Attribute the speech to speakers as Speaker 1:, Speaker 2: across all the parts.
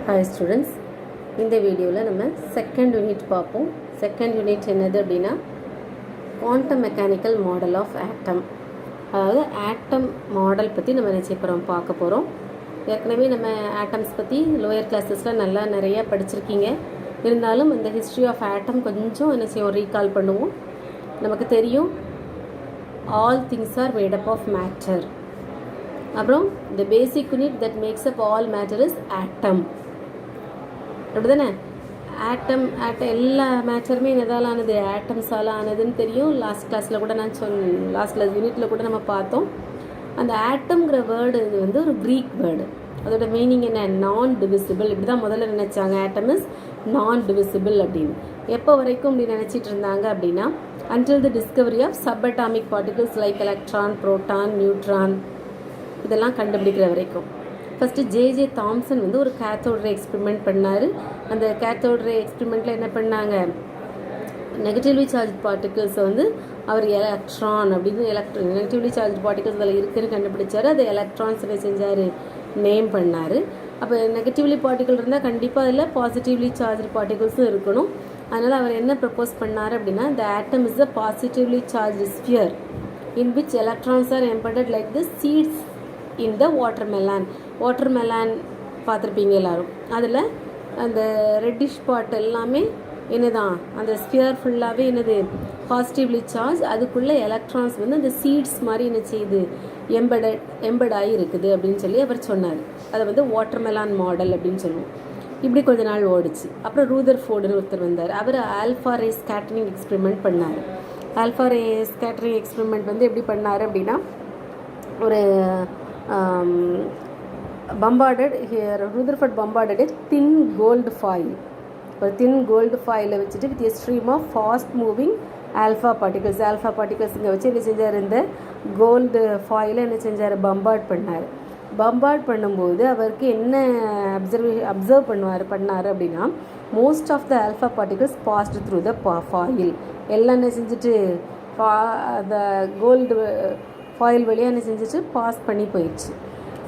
Speaker 1: Hi students, இந்த வீடியோவில் நம்ம செகண்ட் யூனிட் பார்ப்போம். செகண்ட் யூனிட் என்னது அப்படின்னா quantum mechanical model of atom. அதாவது ஆட்டம் மாடல் பற்றி நம்ம நிச்சயப்புறம் பார்க்க போகிறோம். ஏற்கனவே நம்ம ஆட்டம்ஸ் பற்றி லோயர் கிளாஸஸில் நல்லா நிறையா படிச்சிருக்கீங்க. இருந்தாலும் இந்த ஹிஸ்ட்ரி ஆஃப் ஆட்டம் கொஞ்சம் என்ன செய்வோம், ரீகால் பண்ணுவோம். நமக்கு தெரியும் all things are made up of matter. அப்புறம் the basic unit that makes up all matter is atom. அப்படி தானே? ஆட்டம் எல்லா மேட்டருமே எதால் ஆனது? ஆட்டம்ஸால் ஆனதுன்னு தெரியும். லாஸ்ட் கிளாஸில் கூட நான் லாஸ்ட் கிளாஸ் யூனிட்டில் கூட நம்ம பார்த்தோம். அந்த ஆட்டம்ங்கிற வேர்டு இது வந்து ஒரு க்ரீக் வேர்டு. அதோட மீனிங் என்ன? நான் டிவிசிபிள். இப்படி தான் முதல்ல நினச்சாங்க, ஆட்டம் இஸ் நான் டிவிசிபிள் அப்படின்னு. எப்போ வரைக்கும் இப்படி நினச்சிட்டு இருந்தாங்க அப்படின்னா until the discovery of subatommic particles like electron, proton, neutron இதெல்லாம் கண்டுபிடிக்கிற வரைக்கும். ஃபஸ்ட்டு ஜே தாம்சன் வந்து ஒரு கேத்தோட் ரே எக்ஸ்பெரிமெண்ட் பண்ணார். அந்த கேத்தோட் ரே எக்ஸ்பெரிமெண்ட்டில் என்ன பண்ணாங்க, நெகட்டிவ்லி சார்ஜ் பார்ட்டிகிள்ஸை வந்து அவர் எலக்ட்ரான் அப்படின்னு நெகட்டிவ்லி சார்ஜ் பார்ட்டிகிள்ஸ் அதில் இருக்குதுன்னு கண்டுபிடிச்சார். அது எலக்ட்ரான்ஸ் என்ன செஞ்சார், நேம் பண்ணார். அப்போ நெகட்டிவ்லி பார்ட்டிகிள் இருந்தால் கண்டிப்பாக அதில் பாசிட்டிவ்லி சார்ஜ் பார்ட்டிகிள்ஸும் இருக்கணும். அதனால் அவர் என்ன ப்ரப்போஸ் பண்ணார் அப்படின்னா, the atom is a positively charged sphere in which electrons are embedded like the seeds in the watermelon. Watermelon பார்த்துருப்பீங்க எல்லோரும். அதில் அந்த ரெட்டிஷ் பார்ட் எல்லாமே என்னதான், அந்த ஸ்பியர் ஃபுல்லாகவே என்னது, பாசிட்டிவ்லி சார்ஜ். அதுக்குள்ளே எலக்ட்ரான்ஸ் வந்து அந்த சீட்ஸ் மாதிரி என்ன செய்யுது, எம்பட் ஆகி இருக்குது அப்படின்னு சொல்லி அவர் சொன்னார். அதை வந்து வாட்டர்மெலான் மாடல் அப்படின்னு சொல்லுவோம். இப்படி கொஞ்ச நாள் ஓடிச்சு. அப்புறம் ரூதர்ஃபோர்டுன்னு ஒருத்தர் வந்தார். அவர் ஆல்ஃபா ரே ஸ்கேட்டரிங் எக்ஸ்பெரிமெண்ட் பண்ணார். ஆல்ஃபா ரே ஸ்கேட்டரிங் எக்ஸ்பெரிமெண்ட் வந்து எப்படி பண்ணார் அப்படின்னா, ஒரு Rutherford bombarded thin gold foil. ஒரு தின் கோல்டு ஃபாயிலை வச்சுட்டு with a stream of fast moving alpha particles இங்கே வச்சு என்ன செஞ்சார், இந்த கோல்டு ஃபாயிலை என்ன செஞ்சார், பம்பார்ட் பண்ணார். பம்பார்ட் பண்ணும்போது அவருக்கு என்ன அப்சர்வ் பண்ணார் அப்படின்னா, most of the alpha particles passed through the foil. எல்லாம் என்ன செஞ்சுட்டு அந்த கோல்டு ஃபாயில் வழியாக என்ன செஞ்சுட்டு பாஸ் பண்ணி போயிடுச்சு.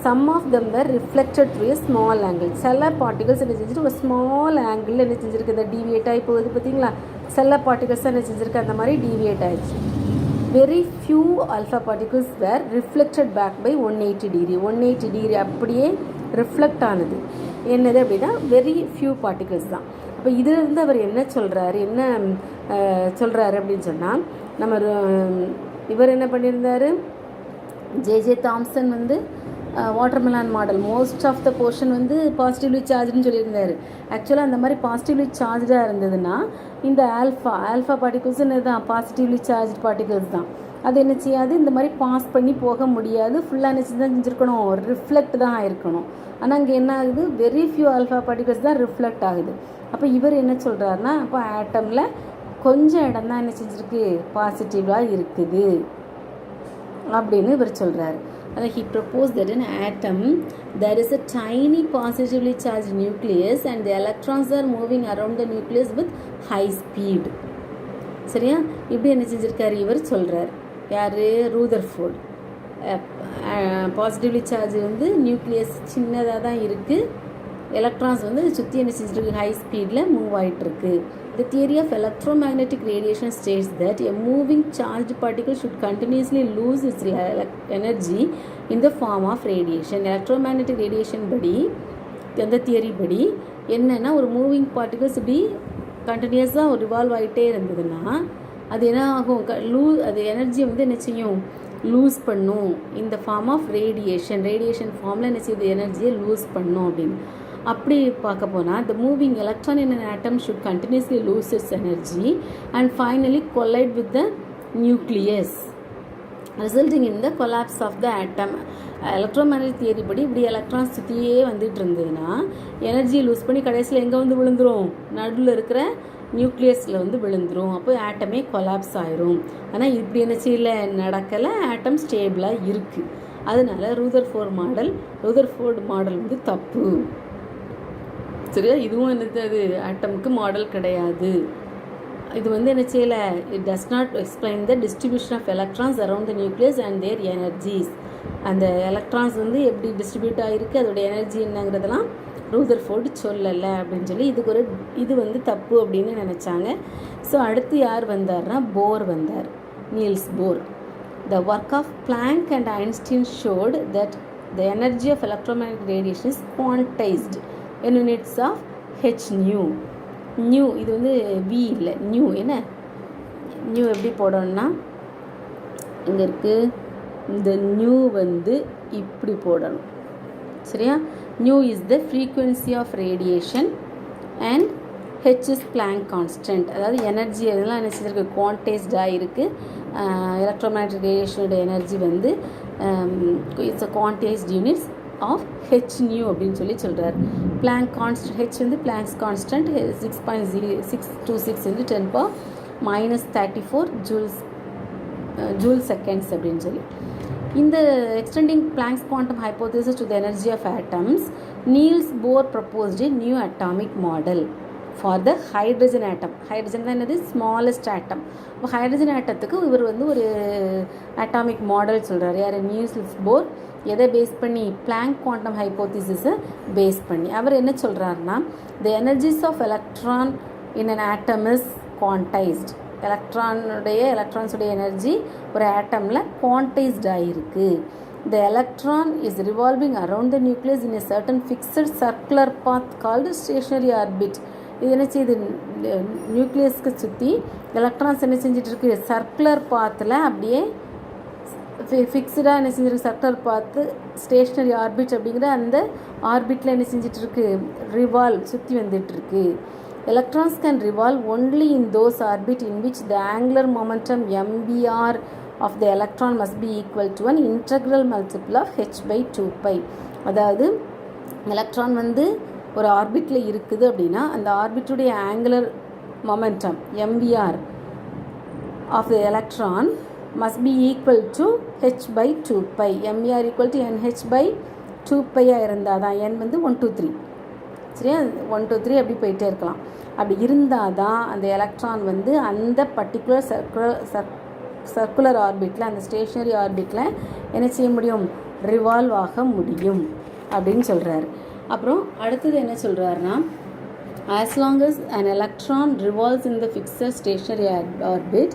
Speaker 1: Some of them were reflected through a small angle. சில பார்ட்டிகல்ஸ் என்ன செஞ்சுட்டு ஒரு ஸ்மால் ஆங்கிளில் என்ன செஞ்சுருக்கு, இந்த டிவியேட் ஆகி போகுது பார்த்தீங்களா. சில பார்ட்டிகல்ஸ் என்ன செஞ்சுருக்கு, அந்த மாதிரி டிவியேட் ஆகிடுச்சு. Very few alpha particles were reflected back by 180 degree அப்படியே ரிஃப்ளெக்ட் ஆனது. என்னது அப்படின்னா வெரி ஃபியூ பார்ட்டிகல்ஸ் தான். அப்போ இதிலிருந்து அவர் என்ன சொல்கிறாரு அப்படின்னு சொன்னால், நம்ம இவர் என்ன பண்ணியிருந்தார், ஜே தாம்சன் வந்து watermelon model most of the portion வந்து பாசிட்டிவ்லி சார்ஜ்னு சொல்லியிருந்தார். ஆக்சுவலாக அந்த மாதிரி பாசிட்டிவ்லி சார்ஜாக இருந்ததுன்னா இந்த ஆல்ஃபா பார்ட்டிகல்ஸ் என்ன தான், பாசிட்டிவ்லி சார்ஜ் பார்ட்டிகல்ஸ் தான். அது என்ன செய்யாது, இந்த மாதிரி பாஸ் பண்ணி போக முடியாது. ஃபுல்லாக என்ன தான் செஞ்சுருக்கணும், ரிஃப்ளெக்ட் தான் ஆகிருக்கணும். ஆனால் அங்கே என்ன ஆகுது, வெரி ஃபியூ ஆல்ஃபா பார்ட்டிகல்ஸ் தான் ரிஃப்ளெக்ட் ஆகுது. அப்போ இவர் என்ன சொல்கிறாருன்னா, அப்போ ஆட்டமில் கொஞ்சம் இடம் தான் என்ன செஞ்சுருக்கு, பாசிட்டிவாக இருக்குது அப்படின்னு இவர் சொல்கிறாரு. அதான் he proposed that in atom there is a tiny positively charged nucleus and the electrons are moving around the nucleus with high speed. சரியா? இப்படி என்ன செஞ்சுருக்காரு இவர் சொல்கிறார். யார்? ரூதர்ஃபோர்ட். பாசிட்டிவ்லி சார்ஜ் வந்து நியூக்ளியஸ் சின்னதாக தான் இருக்குது, எலக்ட்ரான்ஸ் வந்து சுற்றி என்ன செஞ்சுருக்கு, ஹை ஸ்பீடில் மூவ் ஆகிட்டுருக்கு. The theory of electromagnetic radiation states that a moving charged particle should continuously lose its energy in the form of radiation. Electromagnetic radiation படி, அந்த தியரி படி என்னென்னா, ஒரு மூவிங் பார்ட்டிகல்ஸ் இப்படி கண்டினியூஸாக ஒரு ரிவால்வ் ஆகிட்டே இருந்ததுன்னா அது என்ன ஆகும், அது எனர்ஜியை வந்து என்ன செய்யும், லூஸ் பண்ணும். இந்த ஃபார்ம் ஆஃப் ரேடியேஷன் ஃபார்மில் என்ன செய்யுது, எனர்ஜியை லூஸ் பண்ணும் அப்படின்னு. அப்படி பார்க்க போனால் the moving electron in an atom should continuously lose its energy and finally collide with the nucleus, resulting in the collapse of the atom. Electromagnetic theory படி இப்படி எலக்ட்ரான்ஸ் சுற்றியே வந்துட்டு இருந்ததுன்னா எனர்ஜியை லூஸ் பண்ணி கடைசியில் எங்கே வந்து விழுந்துரும், நடுவில் இருக்கிற நியூக்ளியஸில் வந்து விழுந்துரும். அப்போ ஆட்டமே கொலாப்ஸ் ஆயிரும். ஆனால் இப்படி என்ன செய்யல, நடக்கலை, ஆட்டம் ஸ்டேபிளாக இருக்குது. அதனால ரூதர்ஃபோர்ட் மாடல் வந்து தப்பு. சரியா? இதுவும் என்னது, அது ஆட்டமுக்கு மாடல் கிடையாது. இது வந்து என்ன செய்யலை, it does not explain the distribution of electrons around the nucleus and their energies. அந்த எலக்ட்ரான்ஸ் வந்து எப்படி டிஸ்ட்ரிபியூட் ஆகிருக்கு, அதோட எனர்ஜி என்னங்கிறதெல்லாம் ரூதர்ஃபோர்டு சொல்லலை அப்படின்னு சொல்லி இது வந்து தப்பு அப்படின்னு நினச்சாங்க. ஸோ அடுத்து யார் வந்தார்னா போர் வந்தார், Niels Bohr. The work of Planck and Einstein showed that the energy of electromagnetic radiation is quantized in units of h nu. Nu இது வந்து v இல்லை, nu. என்ன nu எப்படி போடணும்னா இங்கே இருக்குது, இந்த nu வந்து இப்படி போடணும், சரியா? nu is the frequency of radiation and h is Planck constant. அதாவது எனர்ஜி அதெல்லாம் என்ன செஞ்சிருக்கு, குவான்டைஸ்டாக இருக்குது. எலக்ட்ரோமேக்னெட்டிக் ரேடியேஷனோட எனர்ஜி வந்து it's a quantized units of h nu அப்படின்னு சொல்கிறார். Planck கான்ஸ்டன்ட், ஹெச் வந்து Planck's constant 6.0626 into 10 - 34 joule seconds அப்படின்னு சொல்லி. இந்த extending Planck's quantum hypothesis to the energy of atoms, Niels Bohr proposed a new atomic model for the hydrogen atom. Hydrogen தான் என்னது, smallest ஆட்டம். இப்போ hydrogen ஆட்டத்துக்கு இவர் வந்து ஒரு அட்டாமிக் மாடல் சொல்கிறார். யார், நீல்ஸ் போர். எதை பேஸ் பண்ணி, பிளாங்க் குவாண்டம் ஹைப்போதிசிஸை பேஸ் பண்ணி. அவர் என்ன சொல்கிறாருன்னா, the energies of electron in an atom is quantised. எலக்ட்ரான்ஸுடைய எனர்ஜி ஒரு ஆட்டமில் குவான்டைஸ்ட் ஆகிருக்கு. The electron is revolving around the nucleus in a certain fixed circular path called stationary orbit. இது என்ன செய்யுது, நியூக்ளியஸ்க்கு சுற்றி எலக்ட்ரான்ஸ் என்ன செஞ்சிட்ருக்கு, சர்க்குலர் பாத்தில் அப்படியே ஃபிக்ஸ்டாக என்ன செஞ்சிருக்கு, சர்க்குலர் பாத்து ஸ்டேஷ்னரி ஆர்பிட் அப்படிங்கிற அந்த ஆர்பிட்டில் என்ன செஞ்சிட்ருக்கு, ரிவால்வ் சுற்றி வந்துட்டுருக்கு. Electrons can revolve only in those orbit in which the angular momentum MBR of the electron must be equal to an integral multiple of h/2π. அதாவது எலக்ட்ரான் வந்து ஒரு ஆர்பிட்டில் இருக்குது அப்படின்னா அந்த ஆர்பிட்டுடைய angular momentum MBR of the electron must be equal to h/2π. MBR equal to NH/2π இருந்தால் தான், n வந்து 1 2 3, சரியா, 1 2 3 அப்படி போயிட்டே இருக்கலாம். அப்படி இருந்தால் தான் அந்த எலக்ட்ரான் வந்து அந்த பர்டிகுலர் சர்க்குலர் ஆர்பிட்டில், அந்த ஸ்டேஷ்னரி ஆர்பிட்டில் என்ன செய்ய முடியும், ரிவால்வ் ஆக முடியும் அப்படின்னு சொல்கிறாரு. அப்புறம் அடுத்தது என்ன சொல்கிறாருன்னா, as long as an electron revolves in the fixed stationary orbit,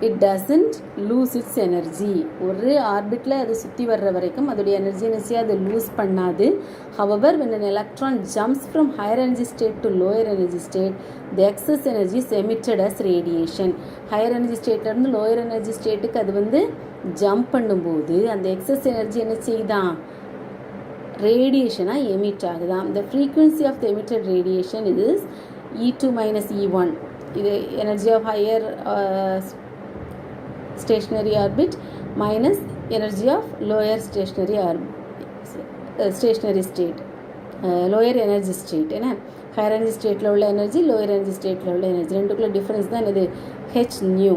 Speaker 1: it doesn't lose its energy. ஒரு ஆர்பிட்டில் அது சுற்றி வர்ற வரைக்கும் அதோடைய எனர்ஜி அது லூஸ் பண்ணாது. however, when an electron jumps from higher energy state to lower energy state, the excess energy is emitted as radiation. higher energy stateலேருந்து lower energy stateக்கு அது வந்து ஜம்ப் பண்ணும்போது அந்த எக்ஸஸ் எனர்ஜி என்ன செய்யுதான், ரேடியேஷனாக emit ஆகுதான். the frequency of the emitted radiation is E2 - E1. இது energy of higher stationary orbit minus energy of lower stationary state, lower energy state. என்ன, higher energy stateல உள்ள energy, lower energy stateல உள்ள energy ரெண்டுக்குள்ள difference தான் என்னது, h nu.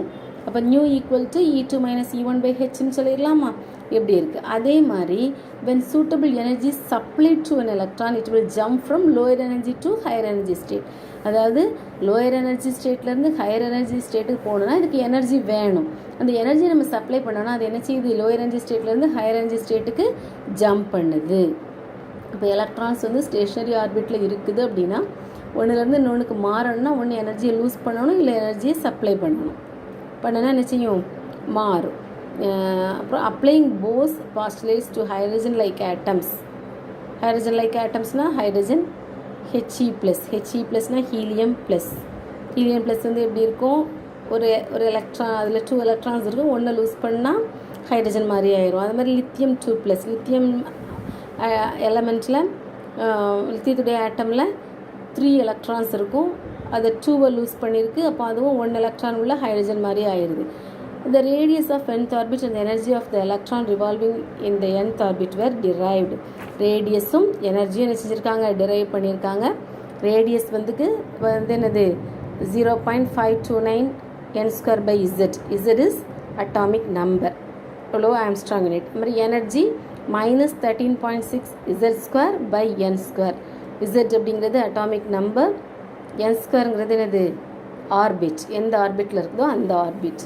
Speaker 1: அப்போ new equal to E2 - E1/hன்னு சொல்லிடலாமா, எப்படி இருக்குது. அதே மாதிரி when suitable energy is supplied to an electron, it will jump from lower energy to higher energy state. அதாவது லோயர் எனர்ஜி ஸ்டேட்லேருந்து ஹையர் எனர்ஜி ஸ்டேட்டுக்கு போகணுன்னா இதுக்கு எனர்ஜி வேணும். அந்த எனர்ஜி நம்ம சப்ளை பண்ணோன்னா அது என்ன செய்யுது, லோயர் எனர்ஜி ஸ்டேட்லேருந்து ஹையர் எனர்ஜி ஸ்டேட்டுக்கு ஜம்ப் பண்ணுது. இப்போ எலக்ட்ரான்ஸ் வந்து ஸ்டேஷ்னரி ஆர்பிட்டில் இருக்குது அப்படின்னா ஒன்றுலேருந்து இன்னொன்றுக்கு மாறணும்னா ஒன்று எனர்ஜியை லூஸ் பண்ணணும், இல்லை எனர்ஜியை சப்ளை பண்ணணும். பண்ணனா என்ன செய்யும், மாறும். அப்புறம் applying Bohr's postulates to hydrogen like atoms. Hydrogen like ஆட்டம்ஸ்னால் hydrogen He+, helium plus. Helium plus வந்து எப்படி இருக்கும், ஒரு எலக்ட்ரான், அதில் 2 எலக்ட்ரான்ஸ் இருக்கும், ஒன்று லூஸ் பண்ணால் ஹைட்ரஜன் மாதிரி ஆயிரும். அது மாதிரி லித்தியம் 2+, லித்தியம் எலமெண்ட்டில் லித்தியத்துடைய ஆட்டமில் 3 எலக்ட்ரான்ஸ் இருக்கும், அதை 2 லூஸ் பண்ணியிருக்கு, அப்போ அதுவும் 1 எலக்ட்ரான் உள்ள ஹைட்ரஜன் மாதிரி ஆயிடுது. The radius of nth orbit and the energy of the electron revolving in the nth orbit were derived. ரேடியஸும் எனர்ஜியும் என்ன செஞ்சுருக்காங்க, டிரைவ் பண்ணியிருக்காங்க. ரேடியஸ் வந்து என்னது 0.529 n²/z. z is atomic number, low Armstrong unit. அது மாதிரி எனர்ஜி -13.6 z²/n². z அப்படிங்கிறது atomic number, n²ங்கிறது என்னது ஆர்பிட், எந்த ஆர்பிட்டில் இருக்குதோ அந்த ஆர்பிட்.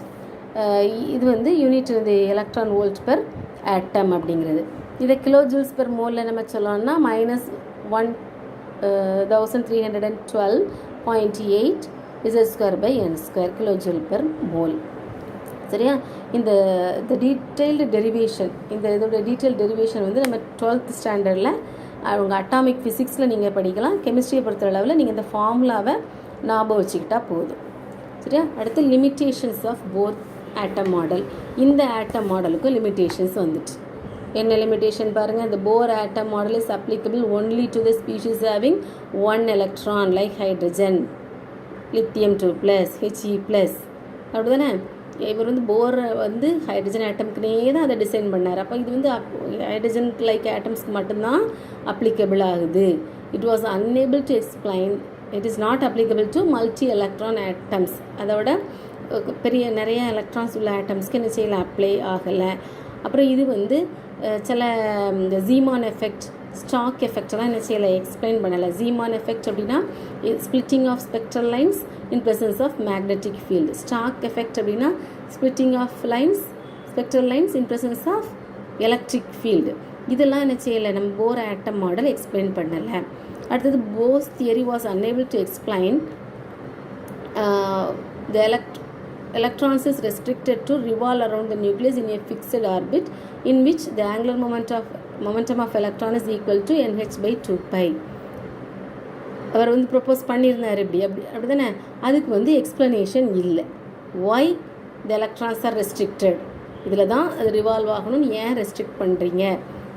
Speaker 1: இது வந்து யூனிட் வந்து எலக்ட்ரான் வோல்ட் பெர் ஆட்டம் அப்படிங்கிறது. இதை கிலோ ஜூல்ஸ் பெர் மோலில் நம்ம சொல்லணும்னா -1 1312.8 Z²/n² கிலோஜூல் பெர் மோல். சரியா? இந்த டீட்டெயில்டு டெரிவேஷன், இந்த இதோட டீட்டெயில் டெரிவேஷன் வந்து நம்ம 12th ஸ்டாண்டர்டில் அவங்க அட்டாமிக் ஃபிசிக்ஸில் நீங்கள் படிக்கலாம். கெமிஸ்ட்ரியை பொறுத்த அளவில் நீங்கள் இந்த ஃபார்முலாவை ஞாபகம் வச்சுக்கிட்டா போதும். சரியா? அடுத்து லிமிட்டேஷன்ஸ் ஆஃப் போத் ஆட்டம் மாடல். இந்த ஆட்டம் மாடலுக்கும் லிமிட்டேஷன்ஸ் வந்துட்டு என்ன லிமிட்டேஷன் பாருங்கள். இந்த Bohr atom model is applicable only to the species having 1 electron like hydrogen, lithium 2+, He+. அப்படி தானே? இவர் வந்து போரை வந்து ஹைட்ரஜன் ஆட்டம்க்குனே தான் அதை டிசைன் பண்ணார். அப்போ இது வந்து ஹைட்ரஜன் லைக் ஆட்டம்ஸ்க்கு மட்டும்தான் அப்ளிகபிள் ஆகுது. It was unable to explain, it is not applicable to multi electron atoms. அதோட நிறைய எலக்ட்ரான்ஸ் உள்ள ஆட்டம்ஸ்க்கு என்ன செய்யலாம், அப்ளை ஆகலை. அப்புறம் இது வந்து சில இந்த ஜீமான் எஃபெக்ட், ஸ்டாக் எஃபெக்டெல்லாம் என்ன செய்யலை, எக்ஸ்பிளைன் பண்ணலை. ஜீமான் எஃபெக்ட் அப்படின்னா splitting of spectral lines in presence of magnetic field. Stark effect அப்படின்னா splitting of lines, spectral lines in presence of electric field. இதெல்லாம் என்ன செய்யலை, நம்ம போர் ஆட்டம் மாடல் எக்ஸ்பிளைன் பண்ணலை. அடுத்தது Bohr's theory was unable to explain the electrons is restricted to revolve around the nucleus in a fixed orbit in which the angular momentum of electron is equal to nh/2π. அவர் வந்து propose பண்ணியிருந்தார். அப்படி தானே? அதுக்கு வந்து explanation இல்லை. why the electrons are restricted, இதில் தான் அது ரிவால்வ் ஆகணும்னு ஏன் ரெஸ்ட்ரிக்ட்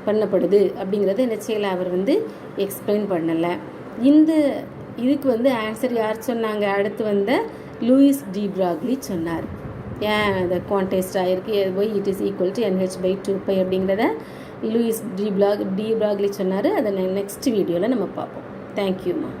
Speaker 1: பண்ணப்படுது அப்படிங்கிறத என்ன செய்யலை, அவர் வந்து எக்ஸ்பிளைன் பண்ணலை. இதுக்கு வந்து ஆன்சர் யார் சொன்னாங்க, அடுத்து வந்த லூயிஸ் டி பிராக்லி சொன்னார். ஏன் அதை குவான்டைஸ்ட் ஆகிருக்கு, why it is equal to nh/2π அப்படிங்கிறத லூயிஸ் டி பிராக்லி சொன்னார். அதை நெக்ஸ்ட் வீடியோவில் நம்ம பார்ப்போம். தேங்க்யூம்மா.